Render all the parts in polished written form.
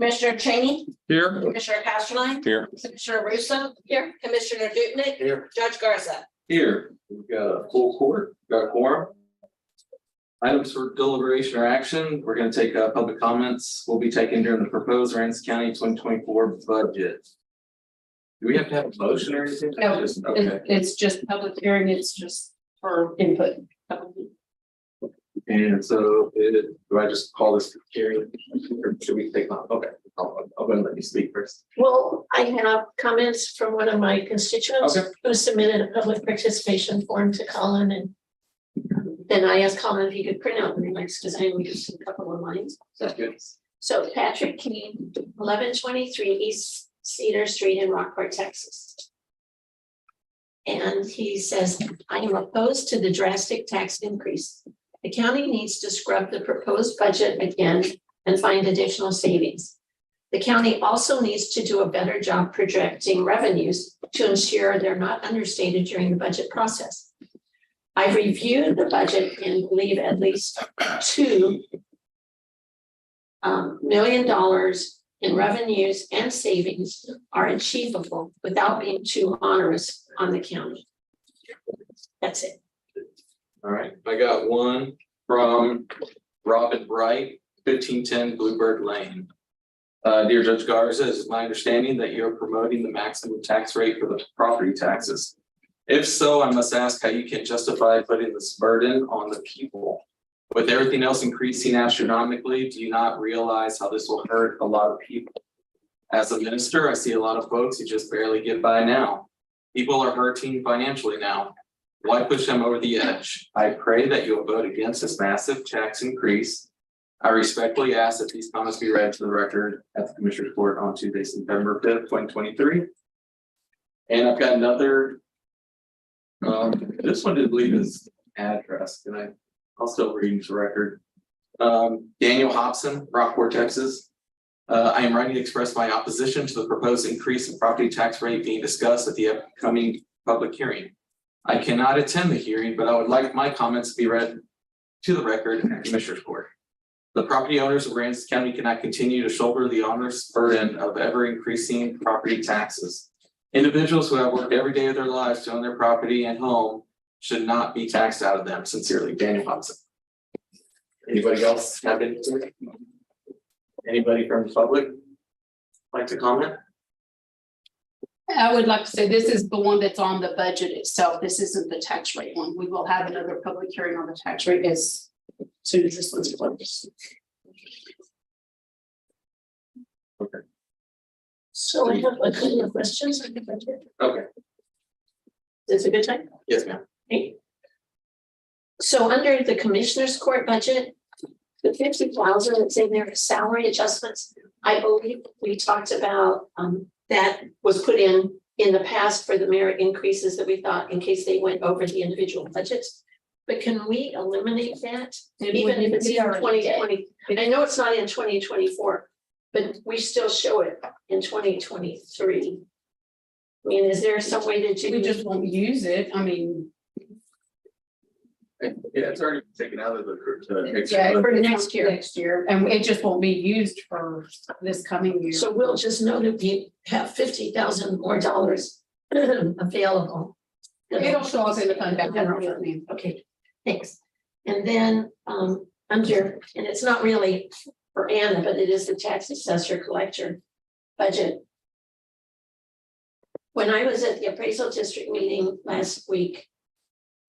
Commissioner Cheney, Here. Commissioner Pasternak, Here. Commissioner Russo, here, Commissioner Dupnick, Here. Judge Garza. Here, we've got a full court, got a quorum. Items for deliberation or action, we're gonna take public comments, will be taken during the proposed Ramsey County 2024 budget. Do we have to have a motion or anything? No, Okay, it's just public hearing, it's just for input. and so do I just call this hearing? Or should we take on? Okay, I'll go and let you speak first. Well, I have comments from one of my constituents Okay. who submitted a public participation form to Colin, and then I asked Colin if he could print out the next design, we just a couple of lines. That's good. So Patrick King, 1123 East Cedar Street in Rockport, Texas. And he says, I am opposed to the drastic tax increase. The county needs to scrub the proposed budget again and find additional savings. The county also needs to do a better job projecting revenues to ensure they're not understated during the budget process. I've reviewed the budget and believe at least $2 million in revenues and savings are achievable without being too onerous on the county. That's it. All right, I got one from Robin Bright, 1510 Bluebird Lane. Dear Judge Garza, it is my understanding that you're promoting the maximum tax rate for the property taxes. If so, I must ask how you can justify putting this burden on the people. With everything else increasing astronomically, do you not realize how this will hurt a lot of people? As a minister, I see a lot of folks who just barely get by now. People are hurting financially now. Why push them over the edge? I pray that you'll vote against this massive tax increase. I respectfully ask that these comments be read to the record at the Commissioner's Court on Tuesday, September 5th, 2023. And I've got another, this one didn't leave his address, and I'll still read his record. Daniel Hobson, Rockport, Texas. I am writing to express my opposition to the proposed increase in property tax rate being discussed at the upcoming public hearing. I cannot attend the hearing, but I would like my comments to be read to the record at Commissioner's Court. The property owners of Ramsey County cannot continue to shoulder the onerous burden of ever increasing property taxes. Individuals who have worked every day of their lives to own their property and home should not be taxed out of them. Sincerely, Daniel Hobson. Anybody else have anything? Anybody from the public like to comment? I would like to say this is the one that's on the budget itself. This isn't the tax rate one. We will have another public hearing on the tax rate as soon as this one's closed. Okay. So I have a couple of questions on the budget. Okay. Is it a good time? Yes, ma'am. Okay. So under the Commissioner's Court budget, the 50,000 that's in there is salary adjustments. I believe we talked about that was put in the past for the merit increases that we thought in case they went over the individual budgets. But can we eliminate that? Even if it's in 2020, I know it's not in 2024, but we still show it in 2023. I mean, is there some way that We just won't use it. I mean, Yeah, it's already taken out of the. yeah, for next year. Next year, and it just won't be used for this coming year. So we'll just know that we have $50,000 more dollars available. It'll show us in the fund balance. Okay, thanks. And then under, and it's not really for Anna, but it is the tax assessor collector budget. When I was at the appraisal district meeting last week,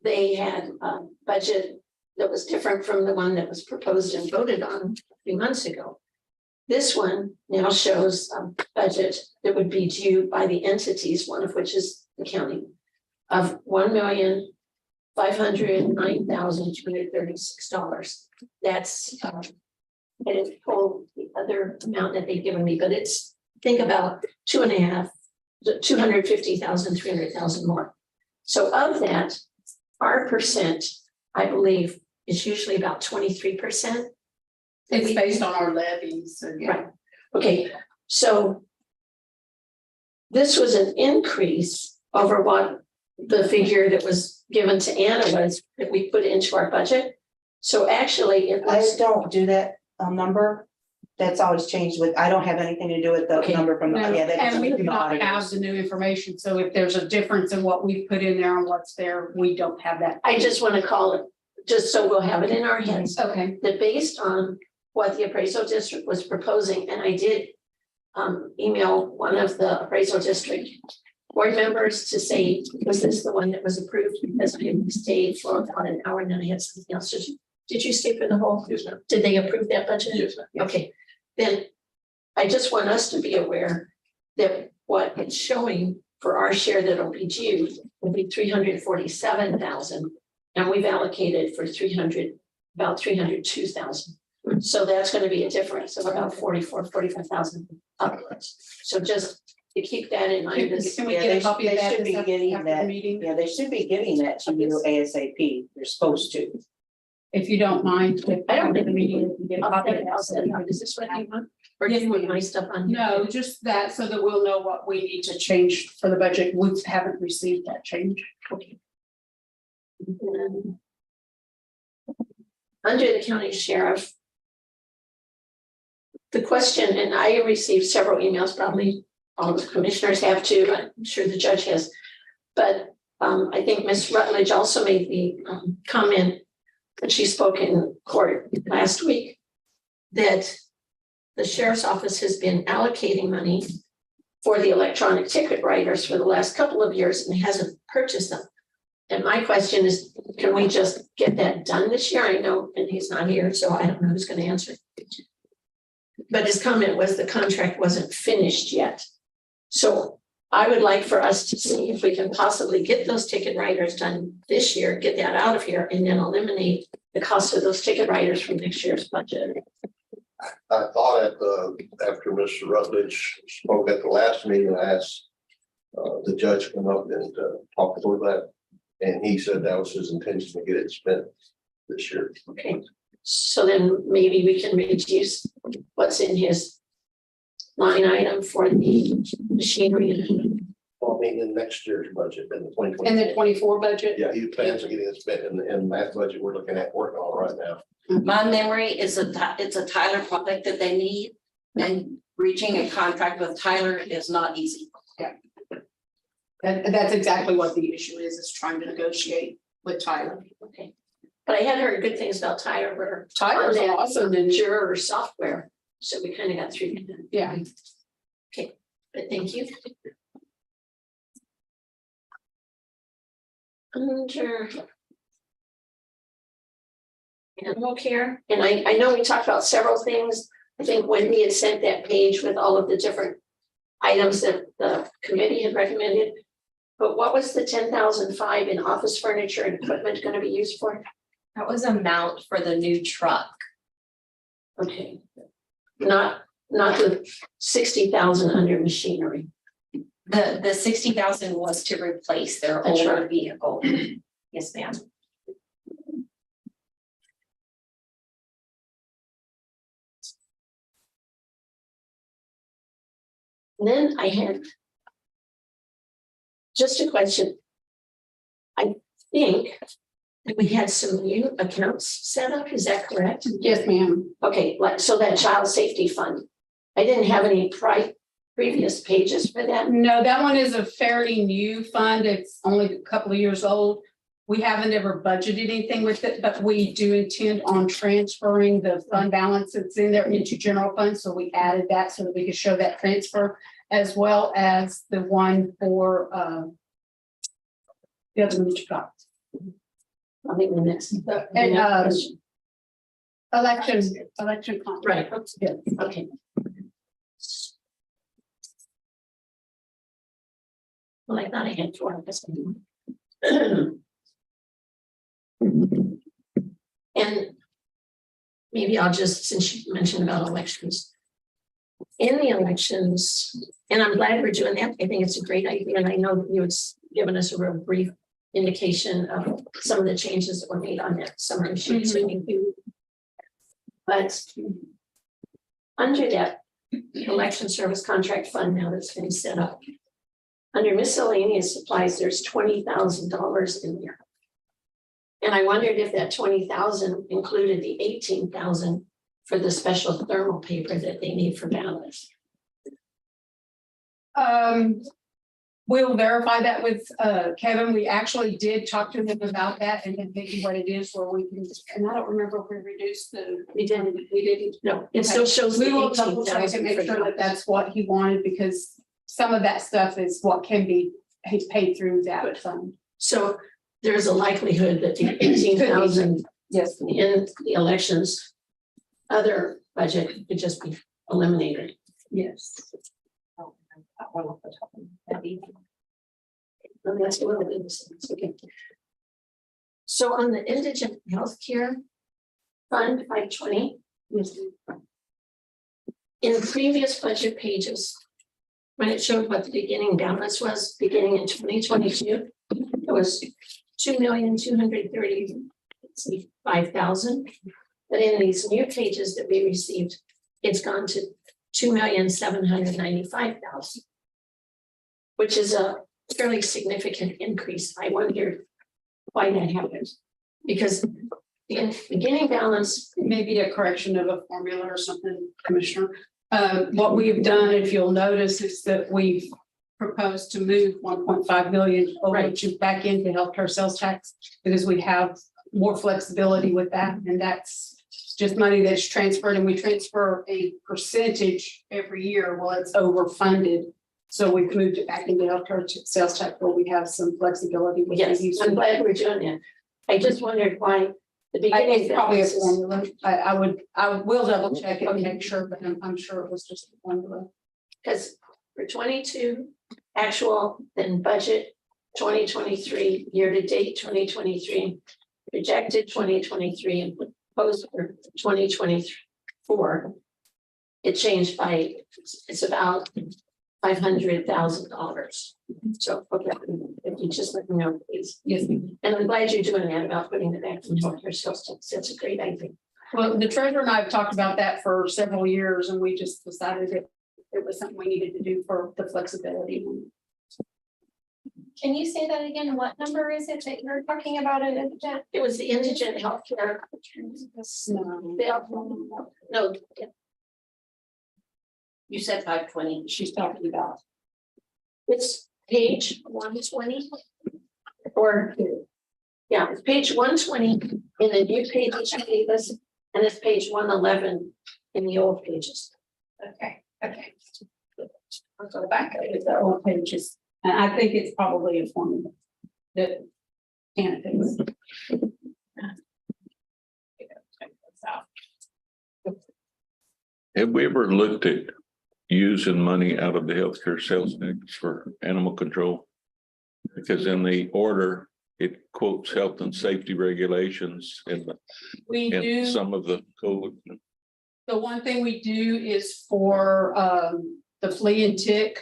they had a budget that was different from the one that was proposed and voted on a few months ago. This one now shows a budget that would be due by the entities, one of which is the county, of $1,509,236. That's I didn't pull the other amount that they've given me, but it's, think about 250,000, 300,000 more. So of that, our percent, I believe, is usually about 23%. It's based on our levies. So yeah. Right. Okay, so this was an increase over what the figure that was given to Anna was that we put into our budget. So actually, it I was, don't do that number. that's always changed with, I don't have anything to do with the Okay. number from the, No, yeah, that's and we from do the not have auditors. the new information, so if there's a difference in what we put in there and what's there, we don't have that. I just want to call it, just so we'll have it in our heads, Okay, that based on what the appraisal district was proposing, and I did email one of the appraisal district board members to say, was this the one that was approved? Because I had stayed for about an hour and then I had something else. Did you stay for the whole? Yes, ma'am. Did they approve that budget? Yes, ma'am. Okay, then I just want us to be aware that what it's showing for our share that'll be due will be 347,000. And we've allocated for about 302,000. So that's gonna be a difference of about 45,000 upwards. So just to keep that in mind. this- can we Yeah, get a they copy of they that should be getting after the that. meeting? Yeah, they should be giving that to you ASAP. They're supposed to. If you don't mind. if I don't after think the meeting, we can get a copy of I'll send it out. that. Is this what you want? Or do you want my stuff on? here? No, just that, so that we'll know what we need to change for the budget. We haven't received that change. Okay. Under the county sheriff. The question, and I received several emails, probably all the commissioners have too, I'm sure the judge has. But I think Ms. Rutledge also made the comment that she spoke in court last week. That the sheriff's office has been allocating money for the electronic ticket writers for the last couple of years and hasn't purchased them. And my question is, can we just get that done this year? I know, and he's not here, so I don't know who's gonna answer. But his comment was the contract wasn't finished yet. So I would like for us to see if we can possibly get those ticket writers done this year, get that out of here, and then eliminate the cost of those ticket writers from next year's budget. I thought after Mr. Rutledge spoke at the last meeting, I asked the judge to come up and talk through that. And he said that was his intention to get it spent this year. Okay, so then maybe we can reduce what's in his line item for the machinery. Well, I mean, in next year's budget, in the 2020. In the 24 budget? Yeah, he plans on getting it spent in that budget we're looking at working on right now. My memory is it's a Tyler product that they need, and reaching a contract with Tyler is not easy. That's exactly what the issue is trying to negotiate with Tyler. Okay, but I had heard good things about Tyler, where Tyler's on that awesome and juror software, so we kind of got through that. yeah. But thank you. Under animal care, and I know we talked about several things. I think Wendy had sent that page with all of the different items that the committee had recommended. But what was the 10,005 in office furniture and equipment going to be used for? That was a mount for the new truck. Okay. Not the 60,000 under machinery. The 60,000 was to replace their That's older right. vehicle. Yes, ma'am. And then I had just a question. I think that we had some new accounts set up, is that correct? Yes, ma'am. Okay, like, so that child safety fund. I didn't have any previous pages for that. No, that one is a fairly new fund. It's only a couple of years old. We haven't ever budgeted anything with it, but we do intend on transferring the fund balance that's in there into general fund. So we added that so that we could show that transfer, as well as the one for the other one that you got. I think the next. And election. Right, Yeah. okay. Well, I thought I had four of this. And maybe I'll just, since you mentioned about elections. In the elections, and I'm glad we're doing that, I think it's a great idea, and I know that you had given us a real brief indication of some of the changes that were made on that summary sheet. So thank you. But under that election service contract fund now that's been set up, under miscellaneous supplies, there's $20,000 in there. And I wondered if that 20,000 included the 18,000 for the special thermal paper that they need for balance? We'll verify that with Kevin. We actually did talk to him about that and then maybe what it is where we can, and I don't remember if we reduced the. We didn't. We didn't. No, it still shows the We will double check and 18,000 make for sure that balance. that's what he wanted because some of that stuff is what can be, he's paid through that fund. So there's a likelihood that the 18,000 Yes. in the elections other budget could just be eliminated. Yes. And that's a little bit, okay. So on the indigent healthcare fund 520, in previous budget pages, when it showed what the beginning balance was, beginning in 2022, it was 2,235,000. But in these new pages that we received, it's gone to 2,795,000, which is a fairly significant increase. I wonder why that happened. Because the beginning balance, Maybe a correction of a formula or something, Commissioner. What we've done, if you'll notice, is that we've proposed to move 1.5 million over Right. to back into healthcare sales tax because we have more flexibility with that, and that's just money that's transferred, and we transfer a percentage every year. Well, it's overfunded, so we've moved it back into healthcare sales tax where we have some flexibility with the yes, use. I'm glad we're doing that. I just wondered why the I beginning think probably a balance is, formula. I will double check it and make sure, but I'm sure it was just a formula. because for 22 actual, then budget 2023, year to date 2023, projected 2023, and proposed for 2024. It changed by, it's about $500,000. So, okay, if you just let me know, please. Yes. And I'm glad you're doing that about putting it back in healthcare sales tax. That's a great idea. Well, the treasurer and I have talked about that for several years, and we just decided that it was something we needed to do for the flexibility. Can you say that again? What number is it that you're talking about in indigent? It was the indigent healthcare. No, You said 520. She's talking about. it's page 120. Or, yeah, it's page 120 in the new page that you gave us, and it's page 111 in the old pages. Okay. I'll go back over the old pages, and I think it's probably a formula that candidates. Have we ever looked at using money out of the healthcare sales tax for animal control? Because in the order, it quotes health and safety regulations We and do. some of the code. The one thing we do is for the flea and tick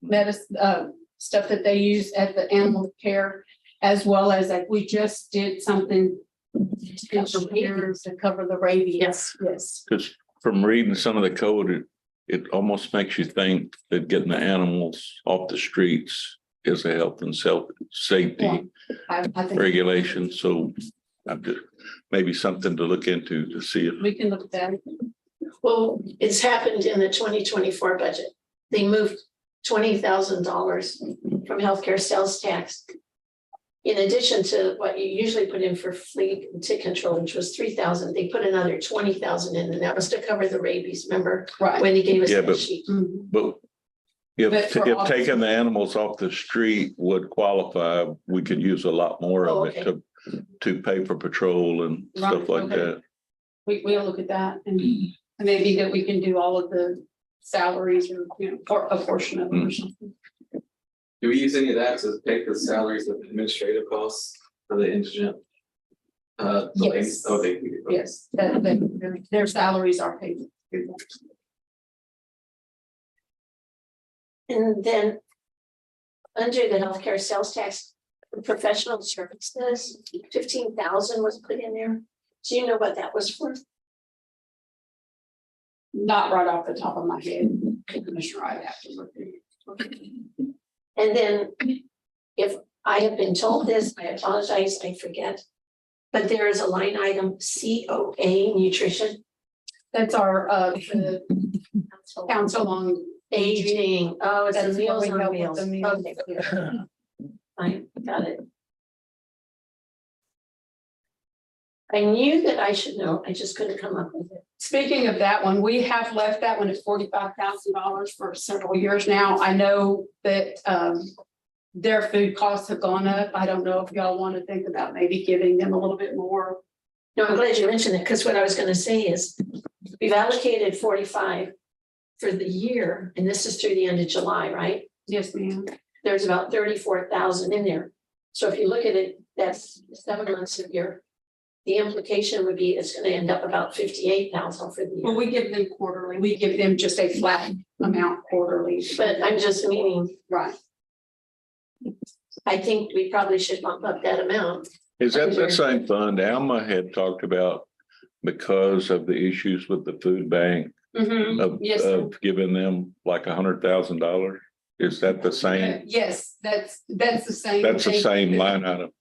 medicine, stuff that they use at the animal care, as well as like we just did something to cover the rabies. Yes. Yes. Because from reading some of the code, it almost makes you think that getting the animals off the streets is a health and safety Yeah. I think regulation. So I'm just maybe something to look into to see if. we can look at that. Well, it's happened in the 2024 budget. They moved $20,000 from healthcare sales tax. In addition to what you usually put in for flea and tick control, which was 3,000, they put another 20,000 in, and that was to cover the rabies. Remember Right. when he gave us Yeah, that but- sheet? Mhm. But But for if all- taking the animals off the street would qualify, we could use a lot more Oh, of it to pay for patrol and stuff Right, like okay. that. We'll look at that and maybe that we can do all of the salaries or, or a portion of them or something. Do we use any of that to pay for the salaries of administrative costs for the indigent? The ladies? Yes. Oh, they. Yes, their salaries are paid. through that. And then under the healthcare sales tax, professional services, 15,000 was put in there. Do you know what that was for? Not right off the top of my head, Commissioner, I'd have to look at it. And then if I have been told this, I apologize, I forget. But there is a line item, COA nutrition. That's our, the council on aging. Aging, oh, it's That's the where Meals we on help with Wheels. the meals. Okay, fine, got it. I knew that I should know, I just couldn't come up with it. Speaking of that one, we have left that one at $45,000 for several years now. I know that their food costs have gone up. I don't know if y'all want to think about maybe giving them a little bit more. No, I'm glad you mentioned it, because what I was gonna say is, we've allocated 45 for the year, and this is through the end of July, right? Yes, ma'am. There's about 34,000 in there. So if you look at it, that's 7 months of year. The implication would be it's gonna end up about 58,000 for the Well, year. we give them quarterly. We give them just a flat amount quarterly. But I'm just meaning, Right. I think we probably should bump up that amount. Is that the same fund Alma had talked about because of the issues with the food bank Yes, sir. of giving them like $100,000? Is that the same? Yes, that's the same. That's the thing. same line item.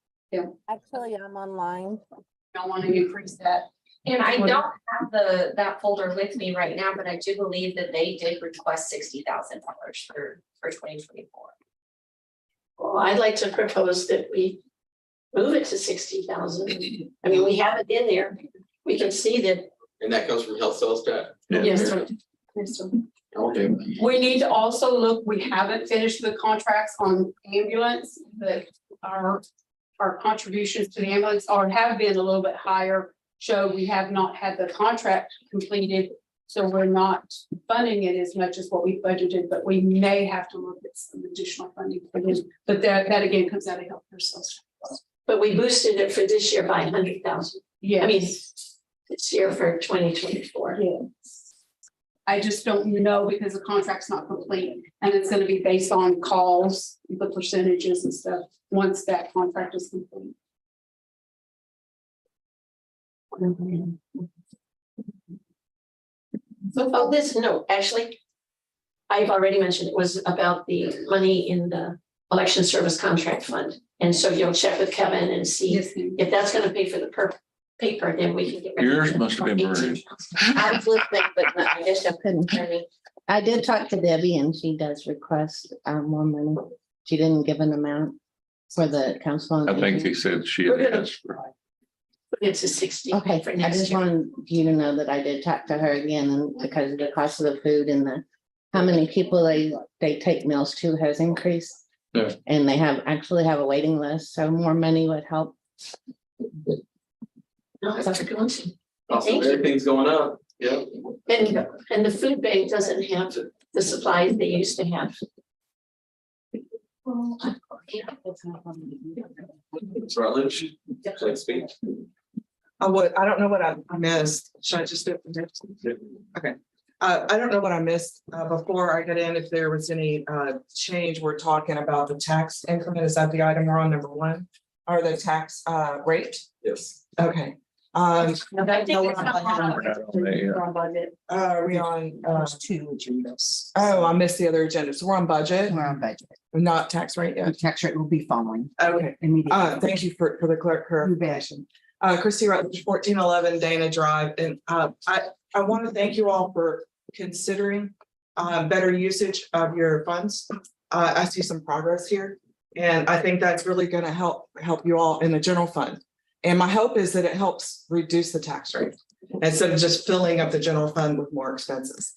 Actually, I'm online. Don't want to increase that. And I don't have that folder with me right now, but I do believe that they did request $60,000 for 2024. Well, I'd like to propose that we move it to 60,000. I mean, we have it in there. We can see that. And that comes from health sales tax. Yeah. Yes, sir. Yes, sir. Okay. We need to also look, we haven't finished the contracts on ambulance, but our contributions to the ambulance are have been a little bit higher. So we have not had the contract completed, so we're not funding it as much as what we budgeted, but we may have to look at some additional funding for this. But that again comes out of healthcare sales. But we boosted it for this year by 100,000. Yeah. I mean, this year for 2024. Yes. I just don't know because the contract's not complete and it's gonna be based on calls, the percentages and stuff, once that contract is complete. So, oh, this, no, actually, I've already mentioned it was about the money in the election service contract fund. And so you'll check with Kevin and see Yes, ma'am. if that's gonna pay for the paper, then we can get. rid of Yours it. must have been maroon. I was listening, but I guess I couldn't hear me. I did talk to Debbie and she does request more money. She didn't give an amount for the council. on I think Aging. he said she had asked for. It's a 60. Okay, for I next just year. wanted you to know that I did talk to her again and because of the cost of the food and how many people they take meals to has increased. Yeah. And they actually have a waiting list, so more money would help. No, that's a good one. Also, Thank you. everything's going up. Yeah. And the food bank doesn't have the supplies they used to have. Ms. Rutledge, should I speak? I don't know what I missed. Should I just do it from here? Okay. I don't know what I missed before I get in, if there was any change. We're talking about the tax increment. Is that the item we're on, number one? Or the tax rate? Yes. Okay. I think it's not We're not on that yet. on budget. Are we on? There's two agendas. Oh, I missed the other agenda. So we're on budget, We're on budget. not tax rate The yet. tax rate will be following Okay. immediately. Thank you for the clerk clarification. Christy Rutledge, 1411 Dana Drive, and I want to thank you all for considering better usage of your funds. I see some progress here, and I think that's really going to help you all in the general fund. And my hope is that it helps reduce the tax rate instead of just filling up the general fund with more expenses.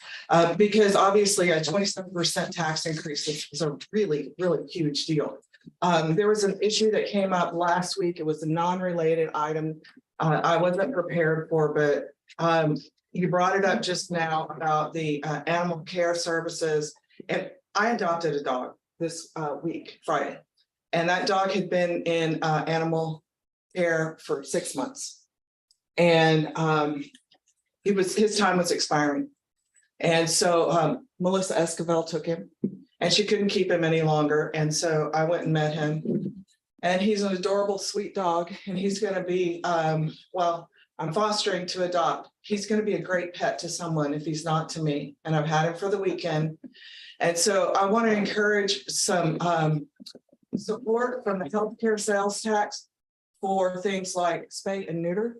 Because obviously a 27% tax increase is a really, really huge deal. There was an issue that came up last week. It was a non-related item. I wasn't prepared for, but you brought it up just now about the animal care services. And I adopted a dog this week, Friday. And that dog had been in animal care for 6 months. And his time was expiring. And so Melissa Esquivel took him. And she couldn't keep him any longer. And so I went and met him. And he's an adorable, sweet dog. And he's going to be, well, I'm fostering to adopt. He's going to be a great pet to someone if he's not to me. And I've had him for the weekend. And so I want to encourage some support from the healthcare sales tax for things like spay and neuter.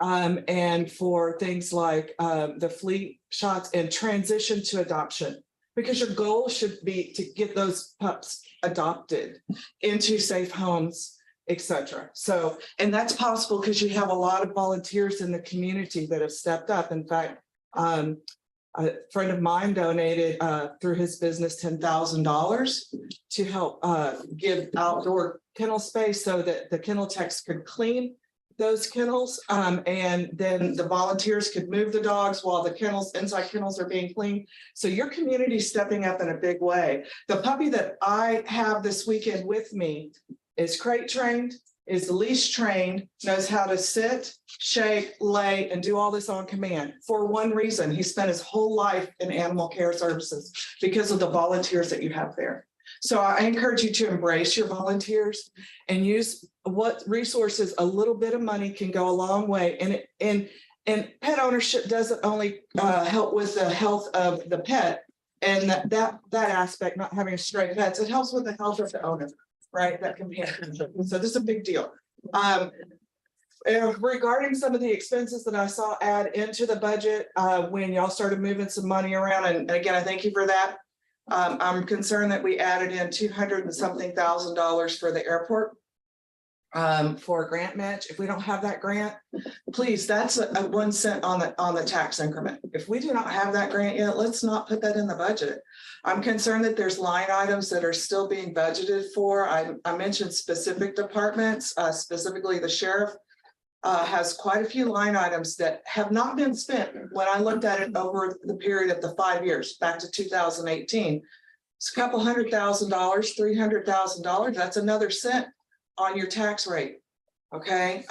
And for things like the flea shots and transition to adoption. Because your goal should be to get those pups adopted into safe homes, etc. So, and that's possible because you have a lot of volunteers in the community that have stepped up. In fact, a friend of mine donated through his business $10,000 to help give outdoor kennel space so that the kennel techs could clean those kennels, and then the volunteers could move the dogs while the kennels, inside kennels, are being cleaned. So your community is stepping up in a big way. The puppy that I have this weekend with me is crate trained, is leash trained, knows how to sit, shake, lay, and do all this on command. For one reason, he spent his whole life in animal care services because of the volunteers that you have there. So I encourage you to embrace your volunteers and use what resources. A little bit of money can go a long way. And pet ownership doesn't only help with the health of the pet and that aspect, not having stray pets. It helps with the health of the owner, right? That companionship. So this is a big deal. Regarding some of the expenses that I saw add into the budget when y'all started moving some money around, and again, I thank you for that. I'm concerned that we added in $200 and something thousand for the airport for a grant match. If we don't have that grant, please, that's a 1 cent on the tax increment. If we do not have that grant yet, let's not put that in the budget. I'm concerned that there's line items that are still being budgeted for. I mentioned specific departments, specifically the sheriff has quite a few line items that have not been spent. When I looked at it over the period of the 5 years, back to 2018, it's a couple $100,000, $300,000. That's another cent on your tax rate. Okay.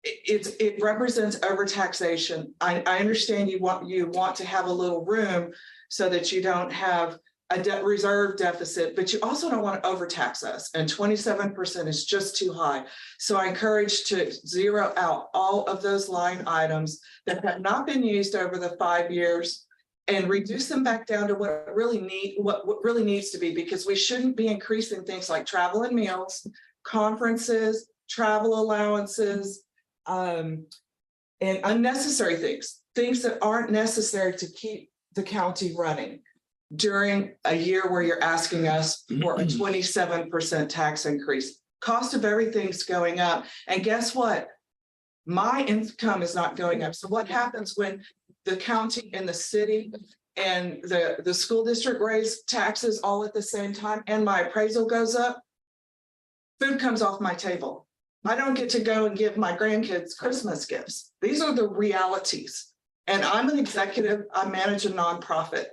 It represents overtaxation. I understand you want to have a little room so that you don't have a debt reserve deficit, but you also don't want to overtax us. And 27% is just too high. So I encourage to zero out all of those line items that have not been used over the 5 years and reduce them back down to what really needs to be, because we shouldn't be increasing things like travel and meals, conferences, travel allowances, and unnecessary things that aren't necessary to keep the county running during a year where you're asking us for a 27% tax increase. Cost of everything's going up. And guess what? My income is not going up. So what happens when the county and the city and the school district raise taxes all at the same time and my appraisal goes up? Food comes off my table. I don't get to go and give my grandkids Christmas gifts. These are the realities. And I'm an executive, I manage a nonprofit.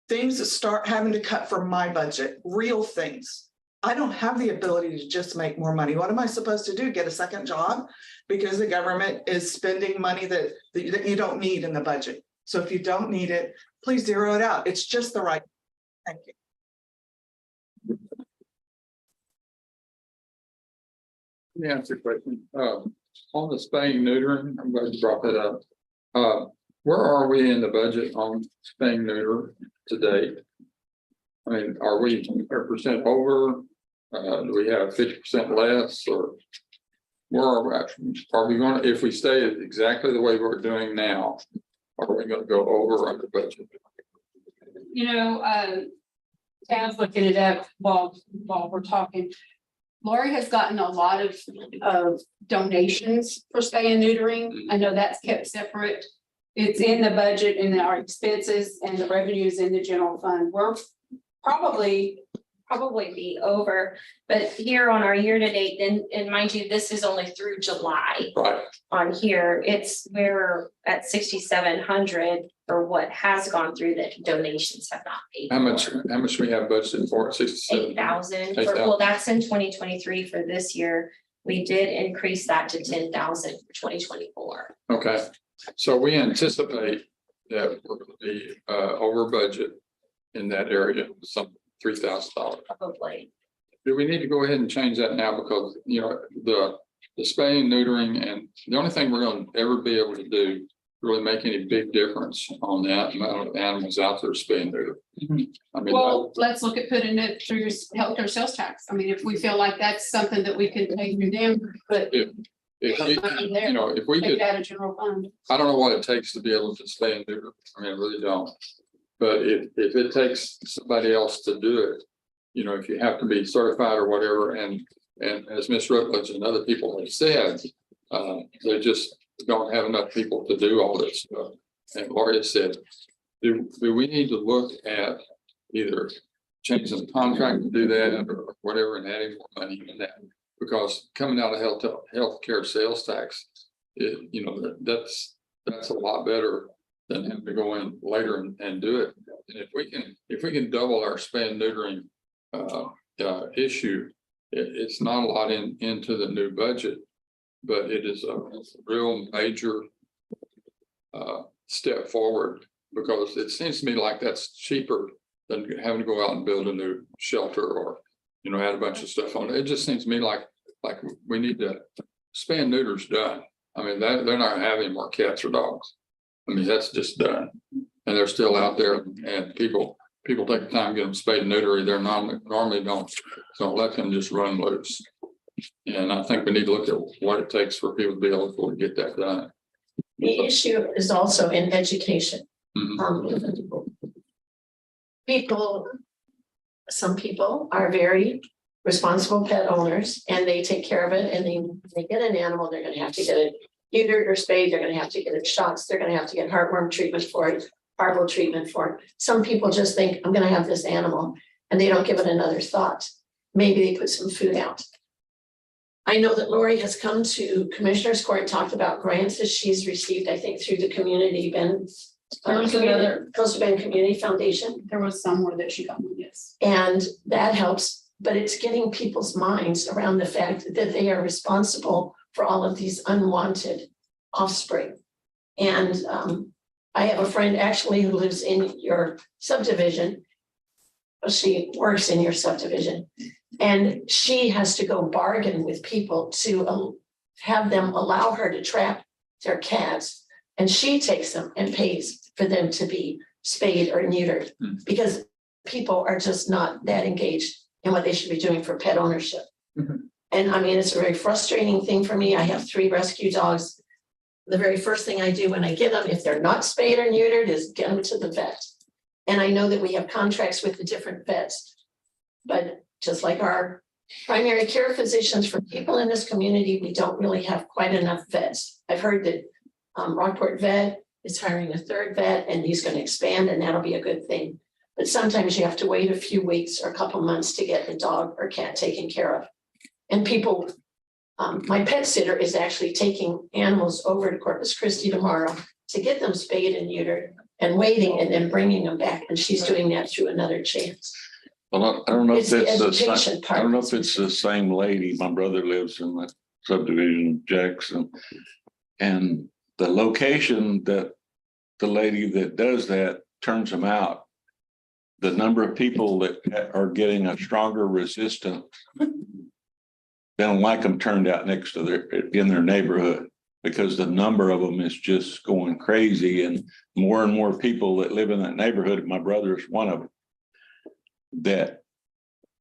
Things that start having to cut from my budget, real things. I don't have the ability to just make more money. What am I supposed to do? Get a second job? Because the government is spending money that you don't need in the budget. So if you don't need it, please zero it out. It's just the right. Thank you. Let me answer your question. On the spaying and neutering, I'm glad you brought that up. Where are we in the budget on spaying neuter to date? I mean, are we 100% over? Do we have 50% less, or where are we at? Are we going to, if we stay exactly the way we're doing now, are we going to go over or under budget? You know, Dan's looking it up while we're talking. Lori has gotten a lot of donations for spay and neutering. I know that's kept separate. It's in the budget and our expenses and the revenues in the general fund. We're probably be over, but here on our year-to-date, and mind you, this is only through July. Right. On here, we're at 6,700 for what has gone through that donations have not paid. How much we have budgeted for? 67. 8,000 well, that's in 2023. For this year, we did increase that to 10,000 for 2024. Okay, so we anticipate that we're going to be over budget in that area, some $3,000. Probably. Do we need to go ahead and change that now? Because, you know, the spaying, neutering, and the only thing we're going to ever be able to do really make any big difference on that amount of animals out there spaying neuter. I mean, well, let's look at putting it through healthcare sales tax. I mean, if we feel like that's something that we can take through them, but Yeah. if we Take could, it out of general fund. I don't know what it takes to be able to spay and neuter. I mean, I really don't. But if it takes somebody else to do it, if you have to be certified or whatever, and as Ms. Rutledge and other people have said, they just don't have enough people to do all this stuff. And Gloria said, do we need to look at either changing the contract to do that or whatever and adding more money in that? Because coming out of healthcare sales tax, that's a lot better than having to go in later and do it. And if we can double our spay and neutering issue, it's not a lot into the new budget, but it is a real major step forward, because it seems to me like that's cheaper than having to go out and build a new shelter or add a bunch of stuff on it. It just seems to me like we need to spay and neuter's done. I mean, they're not gonna have any more cats or dogs. I mean, that's just done, and they're still out there, and people take the time to get them spayed and neutered. They're normally don't let them just run loose. And I think we need to look at what it takes for people to be able to get that done. The issue is also in education. Mhm. Some people are very responsible pet owners, and they take care of it, and they get an animal, they're gonna have to get it neutered or spayed, they're gonna have to get it shots, they're gonna have to get heartworm treatment for it, parvo treatment for it. Some people just think, I'm gonna have this animal, and they don't give it another thought. Maybe they put some food out. I know that Lori has come to Commissioner's Court and talked about grants that she's received, I think, through the Community Bend. Coastal Bend Community Foundation. There was somewhere that she got one, yes. And that helps, but it's getting people's minds around the fact that they are responsible for all of these unwanted offspring. And I have a friend actually who lives in your subdivision. She works in your subdivision, and she has to go bargain with people to have them allow her to trap their cats. And she takes them and pays for them to be spayed or neutered, because people are just not that engaged in what they should be doing for pet ownership. And I mean, it's a very frustrating thing for me. I have 3 rescue dogs. The very first thing I do when I get them, if they're not spayed or neutered, is get them to the vet. And I know that we have contracts with the different vets, but just like our primary care physicians, for people in this community, we don't really have quite enough vets. I've heard that Rockport Vet is hiring a 3rd vet, and he's going to expand, and that'll be a good thing. But sometimes you have to wait a few weeks or a couple months to get the dog or cat taken care of. And people, my pet sitter is actually taking animals over to Corpus Christi tomorrow to get them spayed and neutered, and waiting and then bringing them back. And she's doing that through Another Chance. Well, I don't know if It's the it's the education same, part. I don't know if it's the same lady. My brother lives in the subdivision, Jackson. And the location that the lady that does that turns them out, the number of people that are getting a stronger resistance, they don't like them turned out next to in their neighborhood, because the number of them is just going crazy, and more people that live in that neighborhood. My brother is one of them, that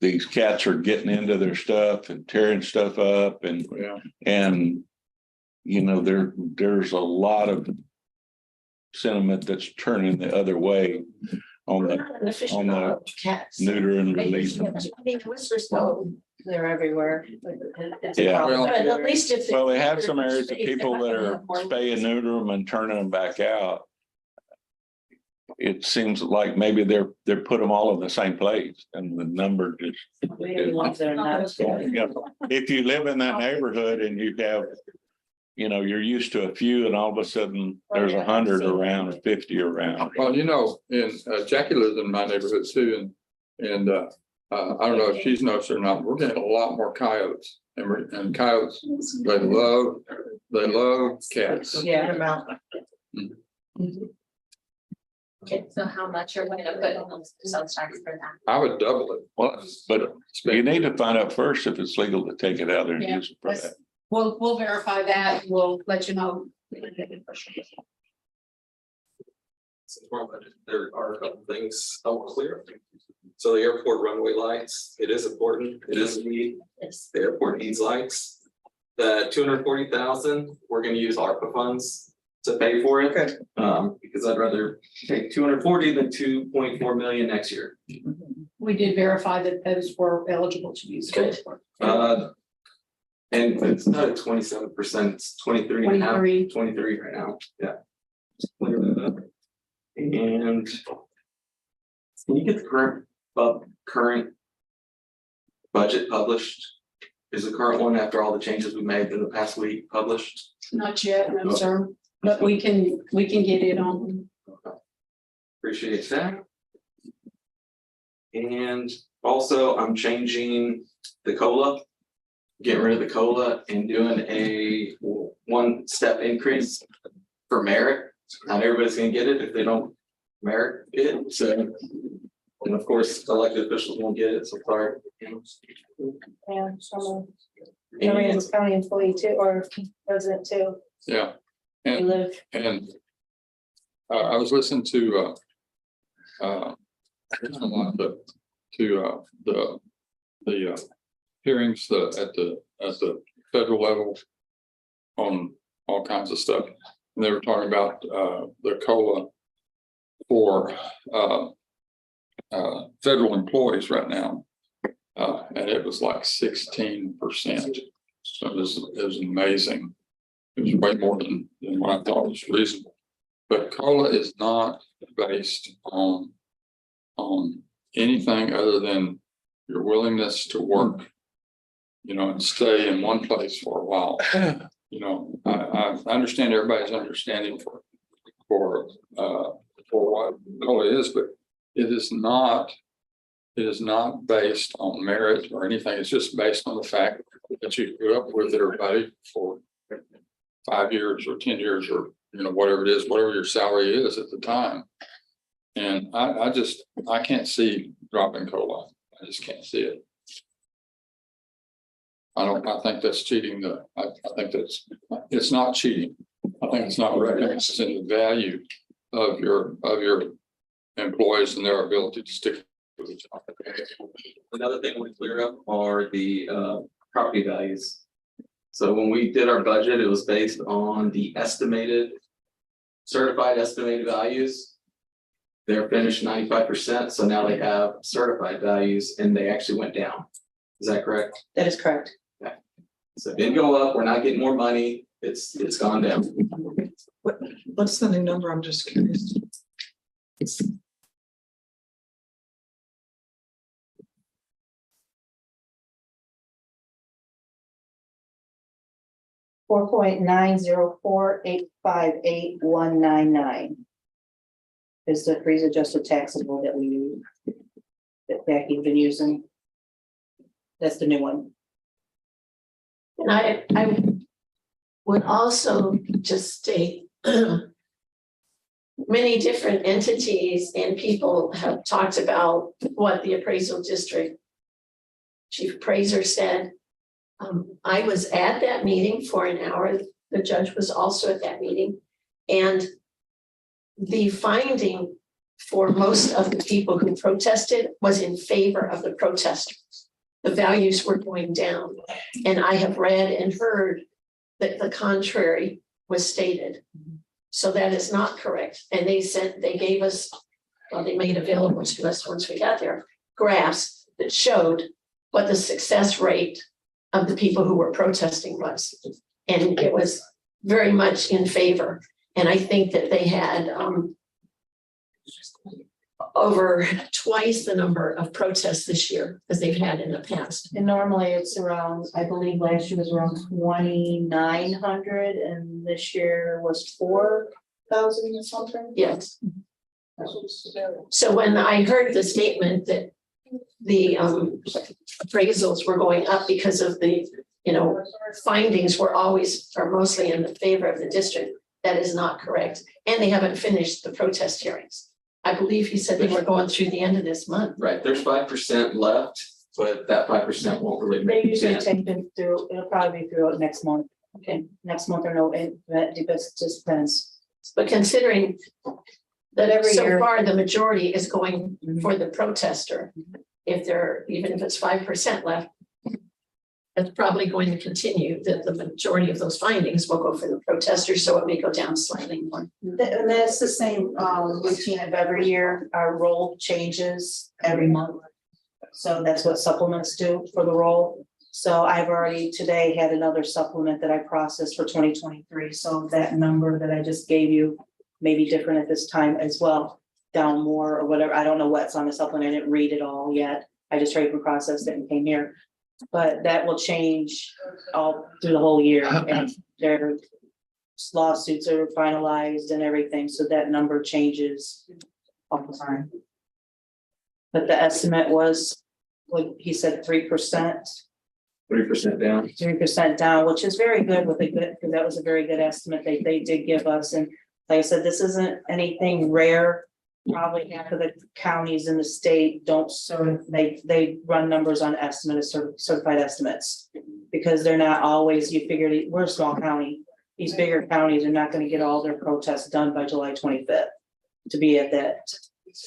these cats are getting into their stuff and tearing stuff up, and there's a lot of sentiment that's turning the other way on We're the not an aficionado of cats. neuter and release. I mean, whiskers go. They're everywhere. It's a Yeah. problem. But at least if. Well, they have some areas of They're people not that gonna are have more spay and neuter them and turning them back out. It seems like maybe they're put them all in the same place, and the number just. Maybe ones that are not scary. Yeah. If you live in that neighborhood and you have, you're used to a few, and all of a sudden there's 100 around, or 50 around. Well, in Jackie lives in my neighborhood too, and I don't know if she's noticed or not, we're getting a lot more coyotes, and coyotes, they love cats. Yeah. Okay, so how much are we gonna put in the sales tax for that? I would double it. Well, but you need to find out first if it's legal to take it out there and Yeah, use it for that. We'll verify that. We'll let you know. There are a couple things I want to clear. So the airport runway lights, it is important. It is a need. Yes. The airport needs lights. the 240,000, we're gonna use ARPA funds to pay for it. Okay. Because I'd rather take 240 than 2.4 million next year. We did verify that those were eligible to use. it. And it's not at 27%, it's 23 and a half, 23. 23 right now, yeah. And can you get the current budget published? Is the current one after all the changes we made in the past week published? Not yet, no, sir, but we can get it on. Appreciate that. And also I'm changing the COLA. Getting rid of the COLA and doing a one-step increase for merit. Not everybody's gonna get it if they don't merit it, so. And of course, elected officials won't get it, so sorry. Yeah, someone, And county employee too, or resident too. Yeah, They and, live, and I was listening to the hearings at the federal level on all kinds of stuff. And they were talking about the COLA for federal employees right now. And it was like 16%. So it was amazing. It was way more than what I thought was reasonable. But COLA is not based on anything other than your willingness to work, you know, and stay in one place for a while. You know, I understand everybody's understanding for what COLA is, but it is not based on merit or anything. It's just based on the fact that you grew up with everybody for 5 years or 10 years or, you know, whatever it is, whatever your salary is at the time. And I can't see dropping COLA. I just can't see it. I think that's cheating. I think it's not cheating. I think it's not recognizing the value of your employees and their ability to stick with each other. another thing we clear up are the property values. So when we did our budget, it was based on the certified estimated values. They're finished 95%, so now they have certified values and they actually went down. Is that correct? that is correct. So it didn't go up, we're not getting more money, it's gone down. What's the new number? I'm just curious. 4.904858199 is the freeze adjusted taxable that we use, that Becky's been using. That's the new one. And I would also just state many different entities and people have talked about what the appraisal district chief appraiser said. I was at that meeting for an hour. The judge was also at that meeting. And the finding for most of the people who protested was in favor of the protesters. The values were going down. And I have read and heard that the contrary was stated. So that is not correct. And they gave us, well, they made available to us once we got there, graphs that showed what the success rate of the people who were protesting was. And it was very much in favor. And I think that they had over twice the number of protests this year as they've had in the past. And normally it's around, I believe last year was around 2,900 and this year was 4,000 or something. Yes. So when I heard the statement that the appraisals were going up because of the, findings were always or mostly in the favor of the district, that is not correct. And they haven't finished the protest hearings. I believe he said they were going through the end of this month. Right, there's 5% left, but that 5% won't really They make a usually dent. take them through, it'll probably be throughout next month. Okay, next month or no, that just depends. But considering that Every so year. far the majority is going for the protester, even if it's 5% left, that's probably going to continue, that the majority of those findings will go for the protesters, so it may go down slightly more. And that's the same routine of every year. Our roll changes every month. So that's what supplements do for the roll. So I've already today had another supplement that I processed for 2023. So that number that I just gave you may be different at this time as well, down more or whatever. I don't know what's on the supplement. I didn't read it all yet. I just tried to process it and came here. But that will change all through the whole year, and their lawsuits are finalized and everything, so that number changes all the time. But the estimate was, what he said, 3%, 3% down. 3% down, which is very good with a good, because that was a very good estimate they did give us. And like I said, this isn't anything rare. Probably half of the counties in the state don't they run numbers on certified estimates. Because they're not always, you figure, we're a small county. These bigger counties are not gonna get all their protests done by July 25th to be at that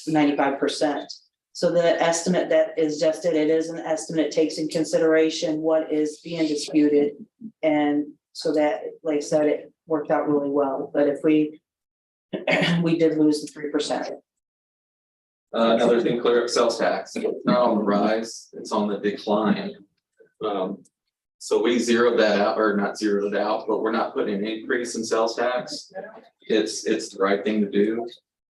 95%. So the estimate that is just it is an estimate, it takes in consideration what is being disputed. And so that, like I said, it worked out really well. But if we did lose the 3%. Another thing, clear up sales tax. It's not on the rise, it's on the decline. So we zeroed that out, or not zeroed it out, but we're not putting an increase in sales tax. It's the right thing to do.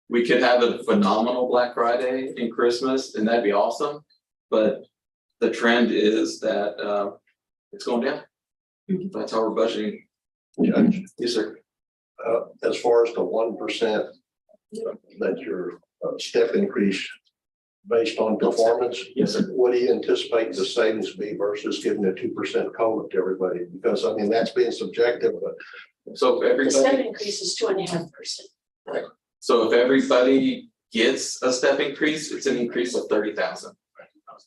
We could have a phenomenal Black Friday and Christmas, and that'd be awesome. But the trend is that it's going down. That's how we're budgeting. Judge, Yes, sir. as far as the 1% that your step increase based on performance. Yes, sir. What do you anticipate the savings be versus giving a 2% COLA to everybody? Because I mean, that's being subjective, but So if The step everybody, increase is 2.5%. so if everybody gets a step increase, it's an increase of 30,000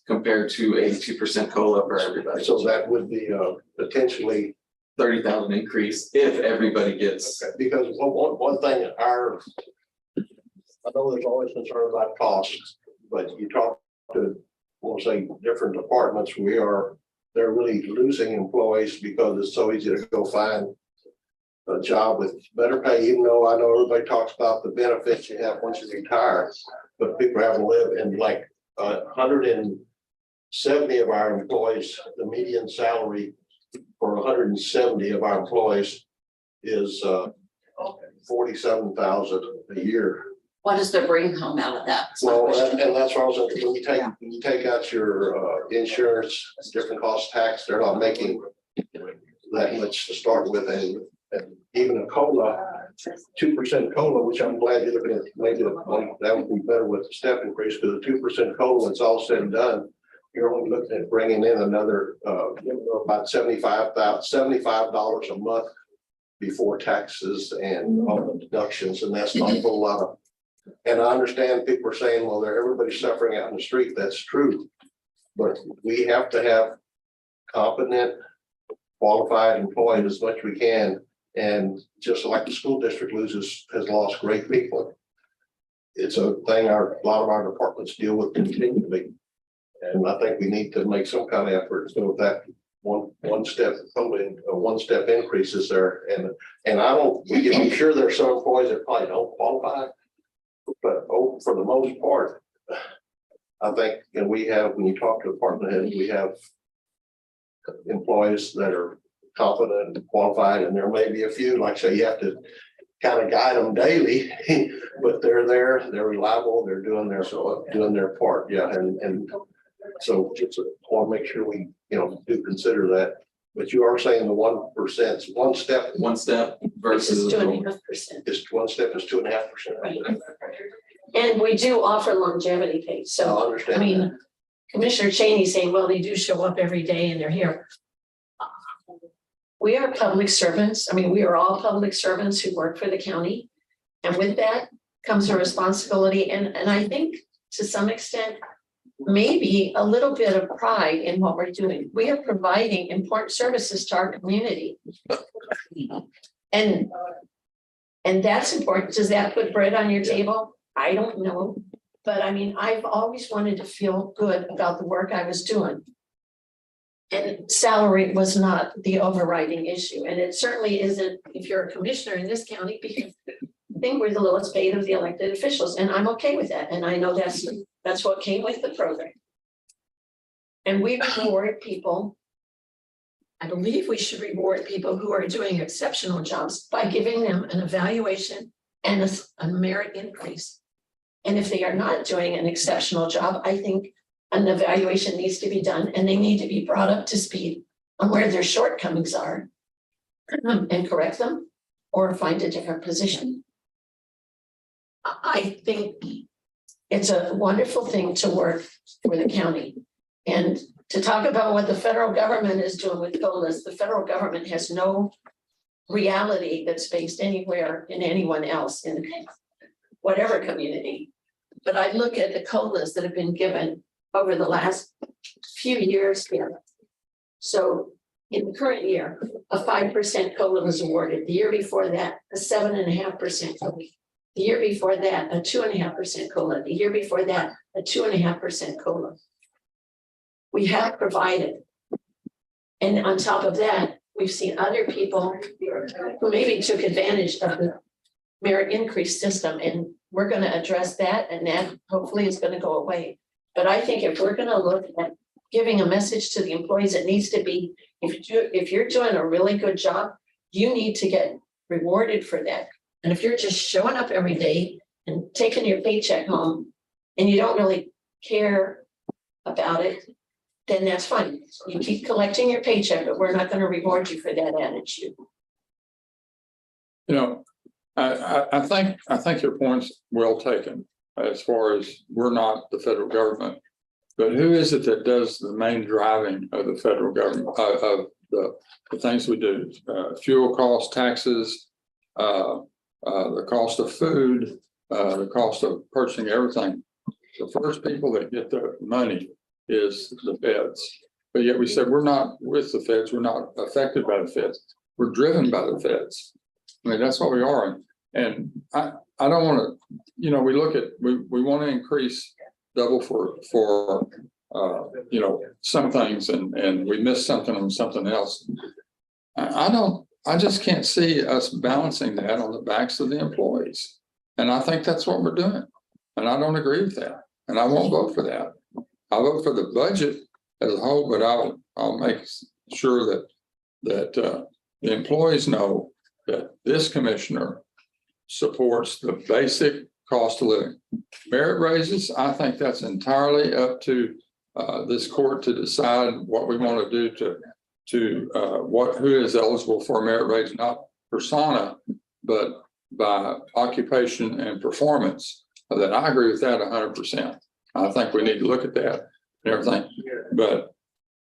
compared to a 2% COLA for everybody. so that would be potentially, 30,000 increase if everybody gets. because one thing I know there's always concern about costs, but you talk to, we'll say, different departments, they're really losing employees because it's so easy to go find a job with better pay, even though I know everybody talks about the benefits you have once you retire, but people have to live in like 170 of our employees, the median salary for 170 of our employees is 47,000 a year. What does their bring home out of that? That's my Well, question. and that's what I was, when you take out your insurance, different cost tax, they're not making that much to start with, and even a COLA, 2% COLA, which I'm glad you're looking at, maybe that would be better with the step increase, because a 2% COLA, when it's all said and done, you're only looking at bringing in another about $75 a month before taxes and all the deductions, and that's not a whole lot of. And I understand people are saying, well, everybody's suffering out in the street. That's true. But we have to have competent, qualified employees as much as we can. And just like the school district has lost great people. It's a thing a lot of our departments deal with continually. And I think we need to make some kind of effort. So that one step increase is there. And I'm sure there's some employees that probably don't qualify. But for the most part, I think, and we have, when you talk to department heads, we have employees that are competent and qualified, and there may be a few, like I say, you have to kind of guide them daily, but they're there, they're reliable, they're doing their part, yeah, and so just want to make sure we, do consider that. But you are saying the 1%, one step Versus. This is 2.5%. is 1 step is 2.5%. Right. And we do offer longevity pay, I so, understand. I mean, Commissioner Cheney saying, well, they do show up every day and they're here. We are public servants. I mean, we are all public servants who work for the county. And with that comes a responsibility. And I think to some extent, maybe a little bit of pride in what we're doing. We are providing important services to our community. And that's important. Does that put bread on your table? I don't know. But I mean, I've always wanted to feel good about the work I was doing. And salary was not the overriding issue, and it certainly isn't if you're a commissioner in this county, because I think we're the lowest paid of the elected officials, and I'm okay with that, and I know that's what came with the program. And we reward people. I believe we should reward people who are doing exceptional jobs by giving them an evaluation and a merit increase. And if they are not doing an exceptional job, I think an evaluation needs to be done and they need to be brought up to speed on where their shortcomings are and correct them or find a different position. I think it's a wonderful thing to work for the county. And to talk about what the federal government is doing with COLAs, the federal government has no reality that's based anywhere in anyone else in whatever community. But I look at the COLAs that have been given over the last few years here. So in the current year, a 5% COLA was awarded. The year before that, a 7.5% COLA. The year before that, a 2.5% COLA. The year before that, a 2.5% COLA. We have provided. And on top of that, we've seen other people who maybe took advantage of the merit increase system, and we're going to address that, and that hopefully is going to go away. But I think if we're going to look at giving a message to the employees, it needs to be, if you're doing a really good job, you need to get rewarded for that. And if you're just showing up every day and taking your paycheck home and you don't really care about it, then that's fine. You keep collecting your paycheck, but we're not going to reward you for that attitude. You know, I think your point's well taken as far as we're not the federal government. But who is it that does the main driving of the federal government, of the things we do? Fuel costs, taxes, the cost of food, the cost of purchasing everything. The first people that get the money is the feds. But yet we said we're not with the feds, we're not affected by the feds. We're driven by the feds. I mean, that's what we are. And I don't want to, you know, we want to increase double for you know, some things and we miss something on something else. I just can't see us balancing that on the backs of the employees. And I think that's what we're doing. And I don't agree with that. And I won't vote for that. I'll vote for the budget as a whole, but I'll make sure that the employees know that this commissioner supports the basic cost of living. Merit raises, I think that's entirely up to this court to decide what we want to do who is eligible for a merit raise, not persona, but by occupation and performance. That I agree with that 100%. I think we need to look at that and everything, but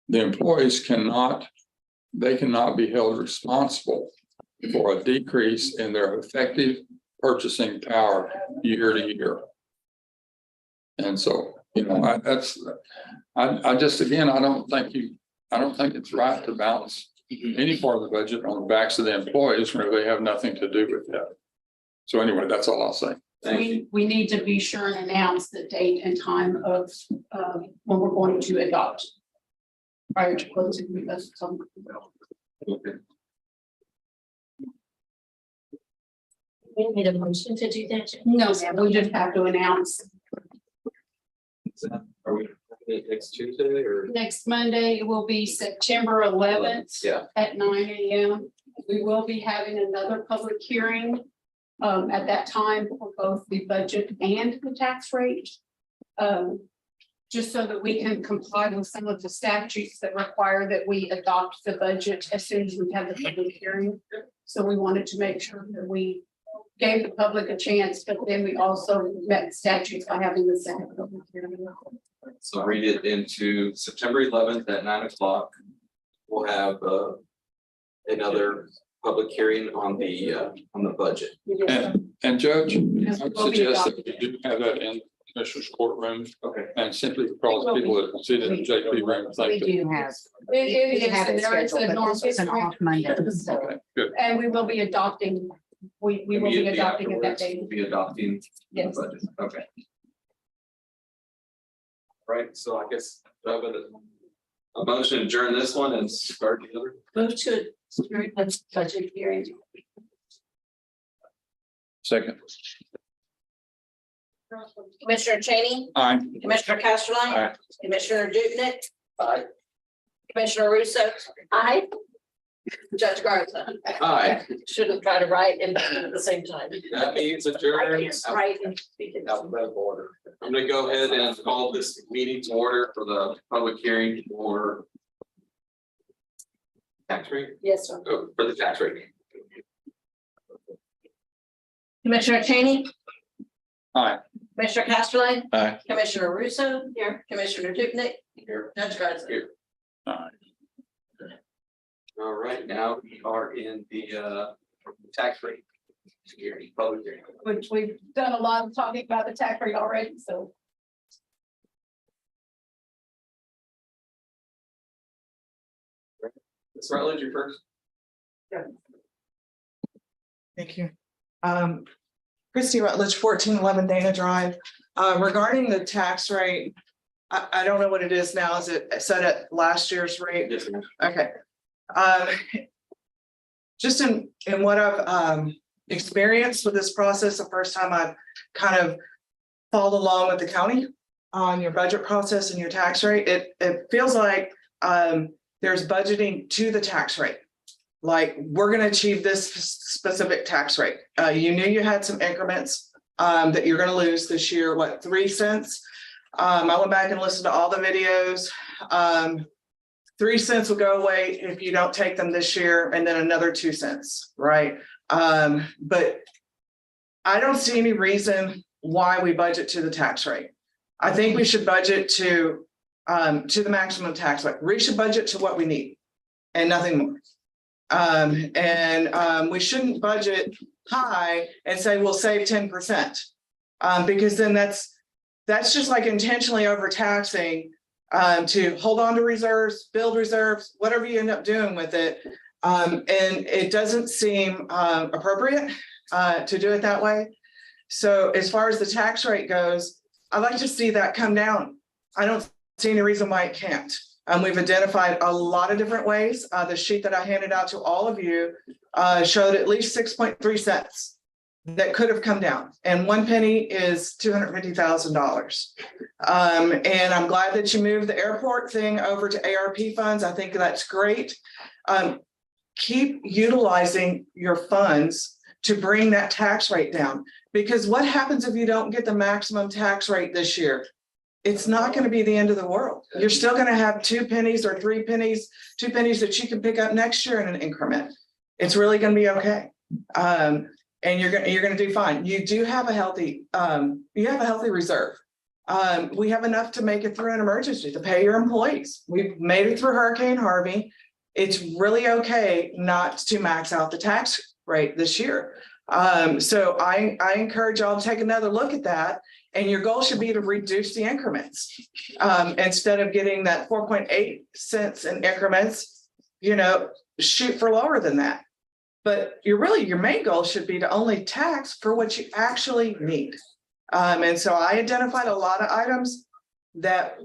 the employees cannot be held responsible for a decrease in their effective purchasing power year to year. And so, you know, I just, again, I don't think it's right to balance any part of the budget on the backs of the employees when they have nothing to do with that. So anyway, that's all I'll say. We need to be sure and announce the date and time of when we're going to adopt prior to closing. Okay. We need a motion to do that. No, ma'am, we just have to announce. Are we next Tuesday or? Next Monday, it will be September 11th. Yeah. At 9 a.m. We will be having another public hearing at that time for both the budget and the tax rate. Just so that we can comply with some of the statutes that require that we adopt the budget as soon as we have the public hearing. So we wanted to make sure that we gave the public a chance, but then we also met statutes by having the second public hearing. So read it into September 11th at 9 o'clock. We'll have another public hearing on the budget. And Judge, I would suggest that we do have that in Commissioner's courtroom. Okay. And simply because people that see it in JP room think We that. do have. It We have it is, there is a scheduled, but norm. this was an off Monday. So Okay, good. And we will be adopting, we will be Immediately adopting it that afterwards, day. we'll be adopting the Yes. budget. Okay. Right, so I guess, A motion to adjourn this one and start the other. Move to budget hearing. Second. Commissioner Cheney, Aye. Commissioner Casterline. Aye. Commissioner Dukenyak. Aye. Commissioner Russo, Aye. Judge Garza. Aye, Should have tried to write and at the same time. that means I adjourned. can't write and speak in Alphabetical order. I'm gonna go ahead and call this meeting to order for the public hearing for tax rate, Yes, sir. for the tax rate. Commissioner Cheney. Aye. Commissioner Casterline. Aye. Commissioner Russo. Here. Commissioner Dukenyak. Here. Judge Garza. Here. Aye. All right, now we are in the tax rate. Hearing, public hearing. Which we've done a lot of talking about the tax rate already, so. Ms. Rutledge, you first. Thank you. Christy Rutledge, 1411 Dana Drive. Regarding the tax rate, I don't know what it is now. Is it set at last year's rate? Yes, ma'am. Okay. Just in what I've experienced with this process, the first time I've kind of followed along with the county on your budget process and your tax rate, it feels like there's budgeting to the tax rate. Like, we're gonna achieve this specific tax rate. You knew you had some increments that you're gonna lose this year, what, 3 cents? I went back and listened to all the videos. 3 cents will go away if you don't take them this year, and then another 2 cents, right? But I don't see any reason why we budget to the tax rate. I think we should budget to the maximum tax rate. We should budget to what we need and nothing more. We shouldn't budget high and say we'll save 10%. Because then that's just like intentionally overtaxing to hold on to reserves, build reserves, whatever you end up doing with it. And it doesn't seem appropriate to do it that way. So as far as the tax rate goes, I'd like to see that come down. I don't see any reason why it can't. We've identified a lot of different ways. The sheet that I handed out to all of you showed at least 6.3 cents that could have come down. And 1 penny is $250,000. And I'm glad that you moved the airport thing over to ARP funds. I think that's great. Keep utilizing your funds to bring that tax rate down. Because what happens if you don't get the maximum tax rate this year? It's not going to be the end of the world. You're still going to have 2 pennies or 3 pennies, 2 pennies that you can pick up next year in an increment. It's really going to be okay. And you're going to do fine. You do have a healthy, reserve. We have enough to make it through an emergency, to pay your employees. We've made it through Hurricane Harvey. It's really okay not to max out the tax rate this year. So I encourage y'all to take another look at that. And your goal should be to reduce the increments. Instead of getting that 4.8 cents in increments, shoot for lower than that. But your main goal should be to only tax for what you actually need. And so I identified a lot of items that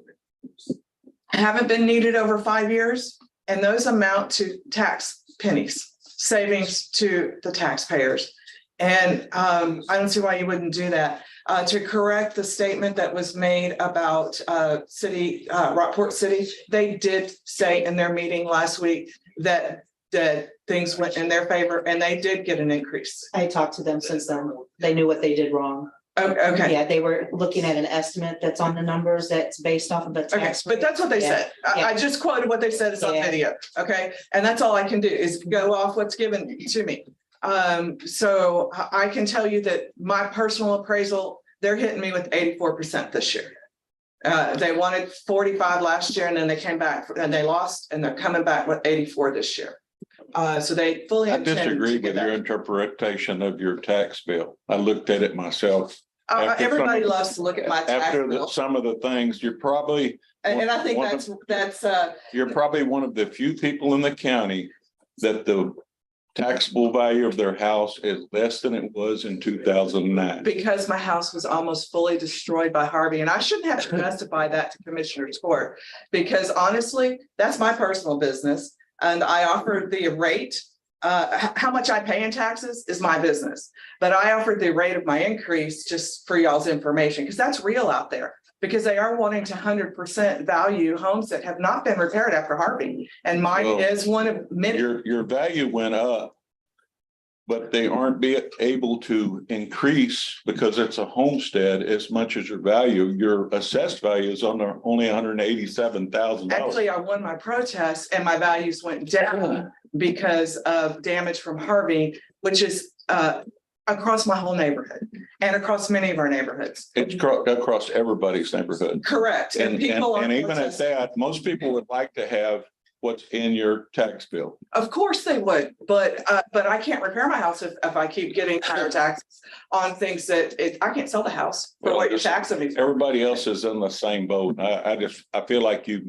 haven't been needed over 5 years, and those amount to tax pennies, savings to the taxpayers. And I don't see why you wouldn't do that. To correct the statement that was made about Rockport City, they did say in their meeting last week that things went in their favor and they did get an increase. I talked to them since then. They knew what they did wrong. Okay. Yeah, they were looking at an estimate that's on the numbers that's based off of the Okay, tax. but that's what they Yeah. said. I just quoted what they said is on Yeah. video, okay? And that's all I can do is go off what's given to me. So I can tell you that my personal appraisal, they're hitting me with 84% this year. They wanted 45 last year and then they came back and they lost and they're coming back with 84 this year. So they fully I intend to disagree do with your that. interpretation of your tax bill. I looked at it myself. after Everybody some- loves to look at my tax After bill. some of the things, you're probably, And I think one that's you're probably one of the few people in the county that the taxable value of their house is less than it was in 2009. Because my house was almost fully destroyed by Harvey, and I shouldn't have to justify that to Commissioner's Court. Because honestly, that's my personal business, and I offered the rate. How much I pay in taxes is my business, but I offered the rate of my increase just for y'all's information, because that's real out there. Because they are wanting to 100% value homes that have not been repaired after Harvey, and mine Well, is one of many. Your value went up, but they aren't able to increase because it's a homestead as much as your value. Your assessed value is only $187,000. Actually, I won my protest and my values went down because of damage from Harvey, which is across my whole neighborhood and across many of our neighborhoods. It's across everybody's neighborhood. Correct. And people are even at protesting. that, most people would like to have what's in your tax bill. Of course they would, but I can't repair my house if I keep getting higher taxes on things that I can't sell the house for Well, what you're taxing me for. Everybody else is in the same boat. I feel like you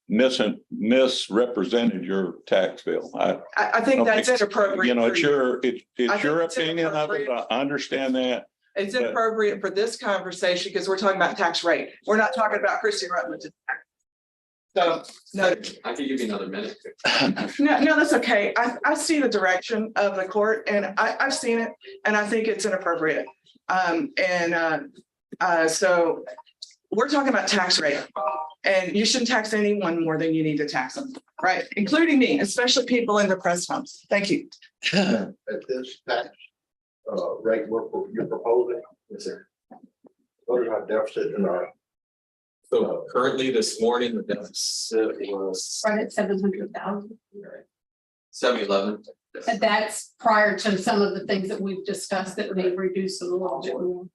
misrepresented your tax bill. I think that's inappropriate. You know, for it's you. your, I it's think your it's opinion of it. inappropriate. I understand that. It's inappropriate for this conversation because we're talking about tax rate. We're not talking about Christie Rutledge. So, no, I could give you another minute. no, that's okay. I see the direction of the court and I've seen it and I think it's inappropriate. So we're talking about tax rate and you shouldn't tax anyone more than you need to tax them, right? Including me, especially people in depressed homes. Thank you. At this tax rate you're proposing, is there? What is our deficit in our? So currently this morning, the deficit was Right at 700,000. 711. And that's prior to some of the things that we've discussed that may reduce a little bit more.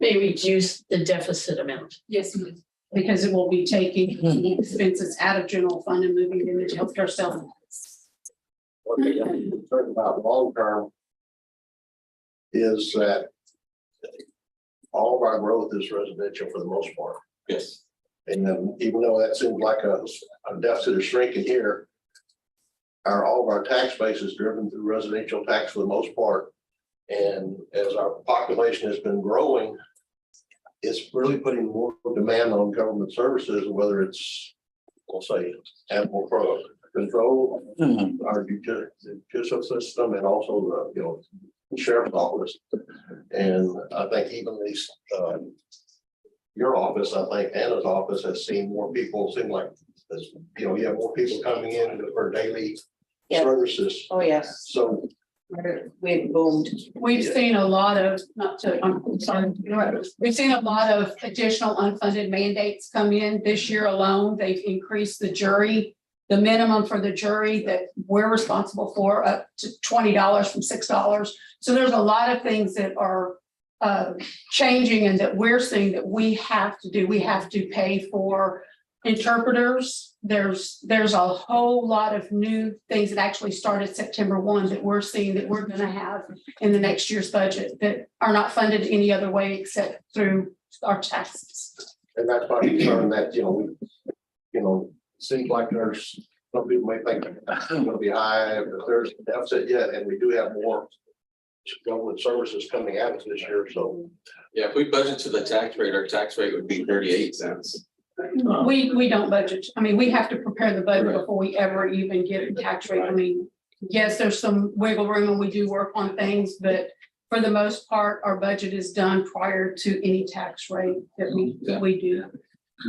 May reduce the deficit amount. Yes, ma'am. Because it will be taking the expenses out of general fund and moving them into healthcare settlements. What I'm concerned about long term is that all of our growth is residential for the most part. Yes. And then even though that seems like a deficit is shrinking here, all of our tax base is driven through residential tax for the most part. And as our population has been growing, it's really putting more demand on government services, whether it's, we'll say, animal control, our judicial system, and also the, sheriff's office. And I think even these, your office, I think Anna's office has seen more people, seem like, you have more people coming in for daily Yeah. services. Oh, yes, So we boomed. We've seen a lot of, I'm sorry, you're right. We've seen a lot of additional unfunded mandates come in this year alone. They've increased the jury, the minimum for the jury that we're responsible for up to $20 from $6. So there's a lot of things that are changing and that we're seeing that we have to do. We have to pay for interpreters. There's a whole lot of new things that actually started September 1 that we're seeing that we're going to have in the next year's budget that are not funded any other way except through our taxes. and that's my concern that, seems like there's, some people may think it's gonna be high, but there's a deficit yet, and we do have more government services coming at us this year, so. Yeah, if we budget to the tax rate, our tax rate would be 38 cents. We don't budget. I mean, we have to prepare the budget Right. before we ever even get a tax rate. I mean, yes, there's some wiggle room and we do work on things, but for the most part, our budget is done prior to any tax rate that we do.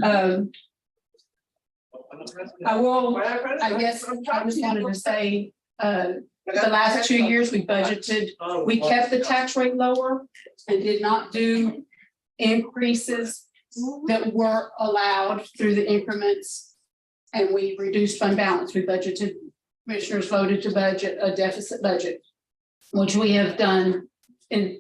I guess I just wanted to say, the last 2 years we budgeted, we kept the tax rate lower and did not do increases that were allowed through the increments. And we reduced fund balance. We budgeted, commissioners voted to budget a deficit budget, which we have done in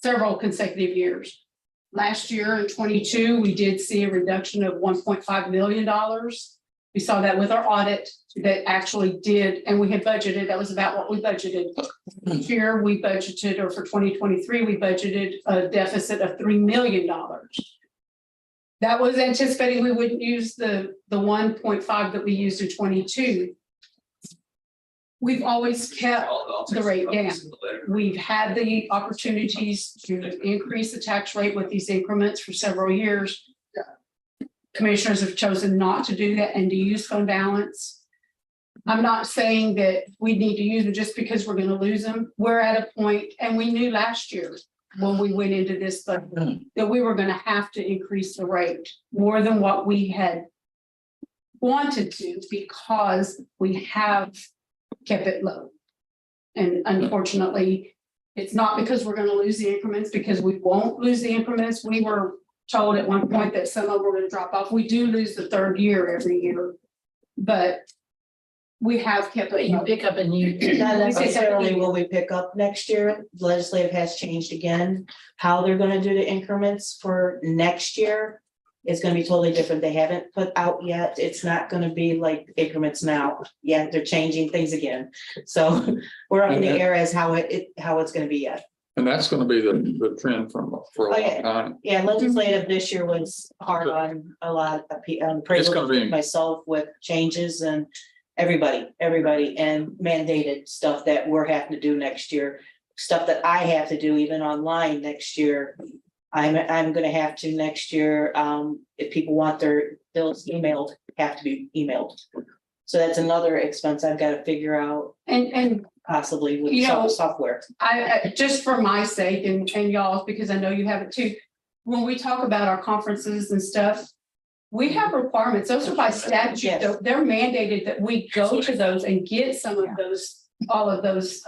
several consecutive years. Last year in 22, we did see a reduction of $1.5 million. We saw that with our audit that actually did, and we had budgeted, that was about what we budgeted. This year we budgeted, or for 2023, we budgeted a deficit of $3 million. That was anticipating we wouldn't use the 1.5 that we used in 22. we've always kept the rate down. We've had the opportunities to increase the tax rate with these increments for several years. Commissioners have chosen not to do that and to use fund balance. I'm not saying that we need to use them just because we're going to lose them. We're at a point, and we knew last year when we went into this, but that we were going to have to increase the rate more than what we had wanted to, because we have kept it low. And unfortunately, it's not because we're going to lose the increments, because we won't lose the increments. We were told at one point that some of them were going to drop off. We do lose the third year every year, but we have kept it. You pick up a new. Not necessarily will we pick up next year. Legislative has changed again. How they're gonna do the increments for next year is gonna be totally different. They haven't put out yet. It's not gonna be like increments now. Yeah, they're changing things again. So we're up in the air as how it's gonna be yet. And that's gonna be the trend for a long Okay. time. Yeah, legislative this year was hard on a lot of people, It's gonna be- myself with changes and everybody, and mandated stuff that we're having to do next year. Stuff that I have to do even online next year. I'm gonna have to next year, if people want their bills emailed, have to be emailed. So that's another expense I've got to figure out And possibly with You know, some software. I just for my sake and y'all's, because I know you have it too. When we talk about our conferences and stuff, we have requirements. Those are by statute. Yes. They're mandated that we go to those and get some of those, all of those,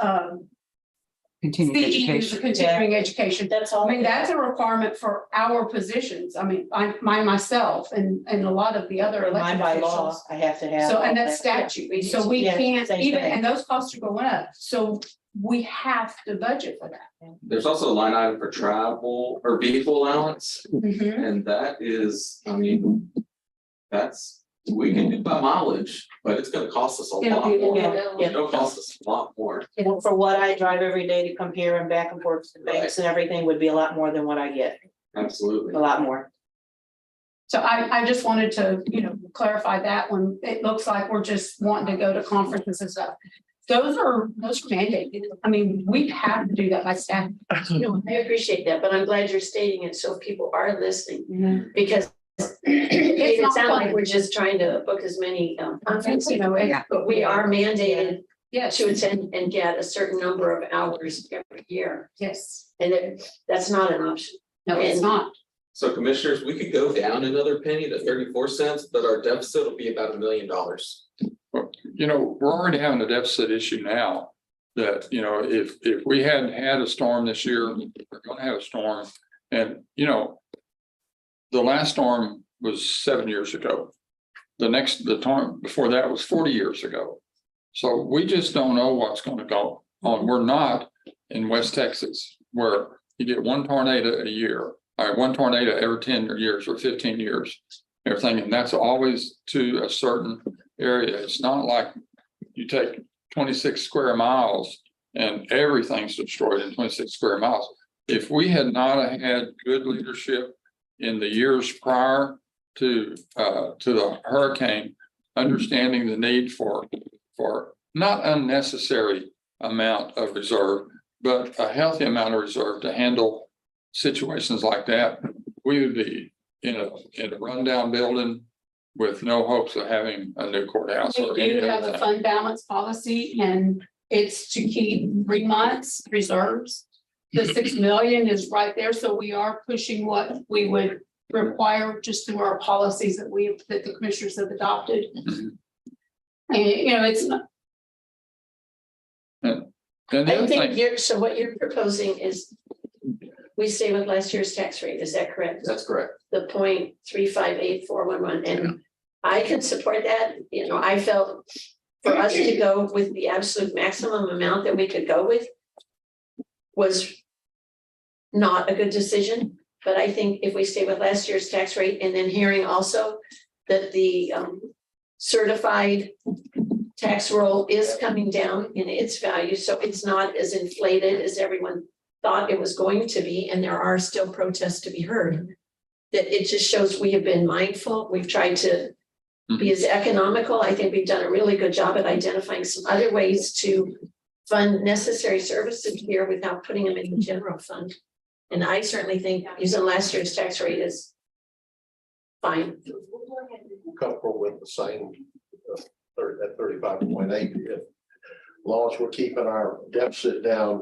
CEUs, the continuing education. That's all. I mean, that's a requirement for our positions. I mean, myself and a lot of the other Mine elected by law, officials. I have to have. So, all and that's that. statute. So we Yeah, can't same even, thing. and those costs are going up. So we have to budget for that. There's also a line item for travel or vehicle allowance, Mhm. and that is, I mean, we can do by mileage, but it's gonna cost us a It'll lot be- more. yeah. It'll cost us a lot more. Well, for what I drive every day to come here and back and forth to the banks and everything would be a lot more than what I get, Absolutely. a lot more. So I just wanted to, clarify that when it looks like we're just wanting to go to conferences and stuff. Those are mandated. I mean, we have to do that by statute. I appreciate that, but I'm glad you're stating it so people are listening, because it It's not sounds like fun. we're just trying to book as many conferences, Yeah. but we are mandated Yes, to attend and get a certain number of hours every year. yes. And that's not an option. No, it's not. So commissioners, we could go down another penny to 34 cents, but our deficit will be about $1 million. We're already having a deficit issue now. That, if we hadn't had a storm this year, we're gonna have a storm. And, the last storm was 7 years ago. The storm before that was 40 years ago. So we just don't know what's gonna go on. We're not in West Texas where you get one tornado a year, or one tornado every 10 years or 15 years. Everything, and that's always to a certain area. It's not like you take 26 square miles and everything's destroyed in 26 square miles. If we had not had good leadership in the years prior to the hurricane, understanding the need for not unnecessary amount of reserve, but a healthy amount of reserve to handle situations like that, we would be in a rundown building with no hopes of having a new courthouse We or any do have other a thing. fund balance policy, and it's to keep 3 months reserves. The 6 million is right there, so we are pushing what we would require just through our policies that the commissioners have adopted. Mhm. And it's not, And the I other think thing, so what you're proposing is we stay with last year's tax rate, is that correct? That's correct. The 0.358411, and I can support that. I felt for us to go with the absolute maximum amount that we could go with was not a good decision, but I think if we stay with last year's tax rate, and then hearing also that the certified tax roll is coming down in its value, so it's not as inflated as everyone thought it was going to be, and there are still protests to be heard. That it just shows we have been mindful. We've tried to be as economical. I think we've done a really good job at identifying some other ways to fund necessary services here without putting them in the general fund. And I certainly think using last year's tax rate is fine. Comfortable with the same, that 35.8. As long as we're keeping our deficit down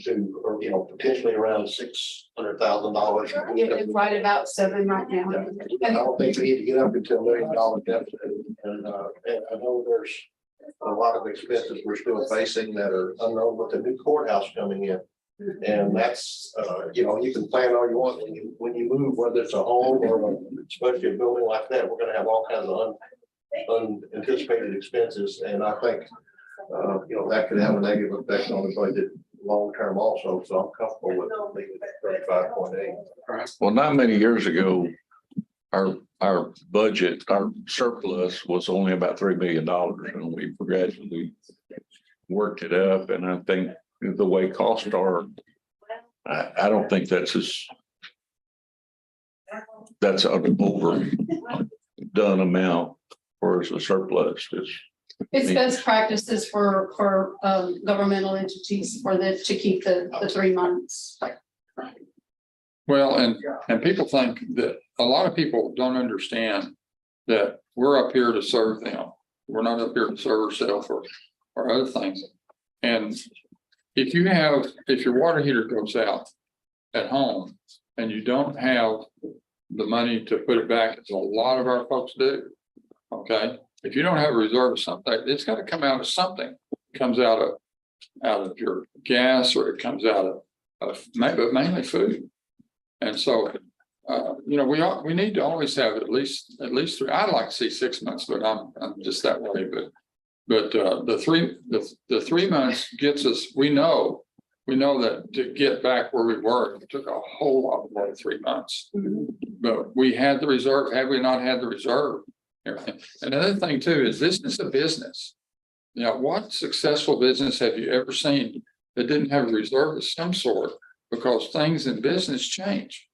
to, or, you know, potentially around $600,000. Right about 7 right now. I don't think we need to get up into $1 million deficit. And I know there's a lot of expenses we're still facing that are unknown with the new courthouse coming in. And that's, you know, you can plan all you want when you move, whether it's a home or especially a building like that, we're gonna have all kinds of unanticipated expenses. And I think, you know, that could have a negative effect on the budget long-term also. So I'm comfortable with leaving it at 35.8. Well, not many years ago, our budget, our surplus was only about $3 million, and we gradually worked it up. And I think the way costs are, I don't think that's an overdone amount for as a surplus. It's best practices for governmental entities to keep the 3 months. Well, and people think that a lot of people don't understand that we're up here to serve them. We're not up here to serve ourselves or other things. And if your water heater goes out at home and you don't have the money to put it back, as a lot of our folks do, okay? If you don't have a reserve of something, it's got to come out of something. It comes out of your gas, or it comes out of mainly food. And so, you know, we need to always have at least 3. I'd like to see 6 months, but I'm just that way. But the 3 months gets us. We know that to get back where we were, it took a whole lot more than 3 months. But we had the reserve. Had we not had the reserve, everything. Another thing too is this is a business. You know, what successful business have you ever seen that didn't have a reserve of some sort? Because things in business change.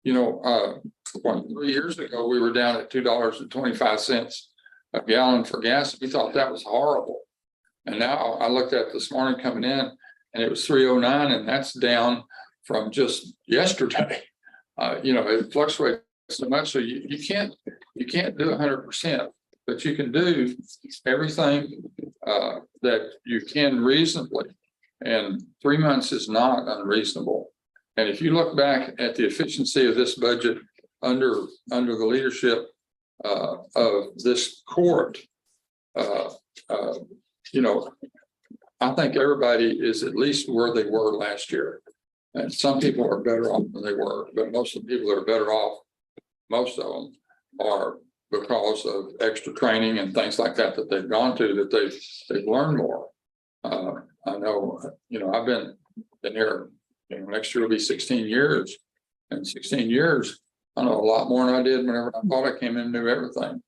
You know, 3 years ago, we were down at $2.25 a gallon for gas. We thought that was horrible. And now I looked at this morning coming in and it was $3.09, and that's down from just yesterday. You know, it fluctuates so much. So you can't do 100%, but you can do everything that you can reasonably. And 3 months is not unreasonable. And if you look back at the efficiency of this budget under the leadership of this court, you know, I think everybody is at least where they were last year. And some people are better off than they were, but most of the people that are better off, most of them are because of extra training and things like that they've gone to, that they've learned more. I know, you know, I've been here, you know, next year will be 16 years. And 16 years, I know a lot more than I did whenever I thought I came in and knew everything.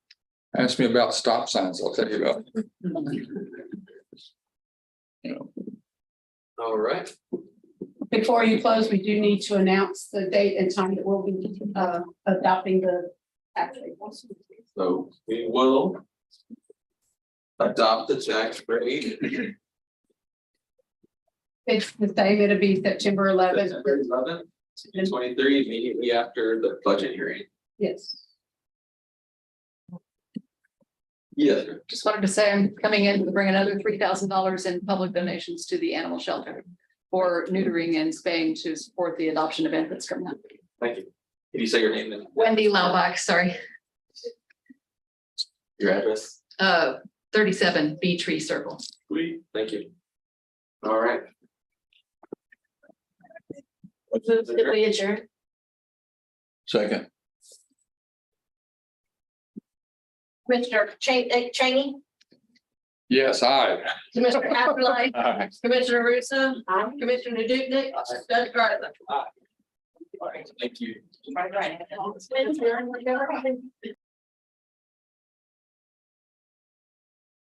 Ask me about stop signs, I'll tell you about it. You know. All right. Before you close, we do need to announce the date and time that we'll be adopting the tax rate. So we will adopt the tax rate. It's the same, it'll be September 11th. September 11th, 2023, immediately after the budget hearing. Yes. Yes. Just wanted to say I'm coming in to bring another $3,000 in public donations to the animal shelter for neutering and spaying to support the adoption event that's coming up. Thank you. Can you say your name and Wendy Laubach, sorry, your address? 37 Bee Tree Circle. Please. Thank you. All right. Move that we adjourn. Second. Commissioner Cheney, Yes, Commissioner Applewhite, All right. Commissioner Russo, Commissioner Duke, Judge Garza. Thank you. Right.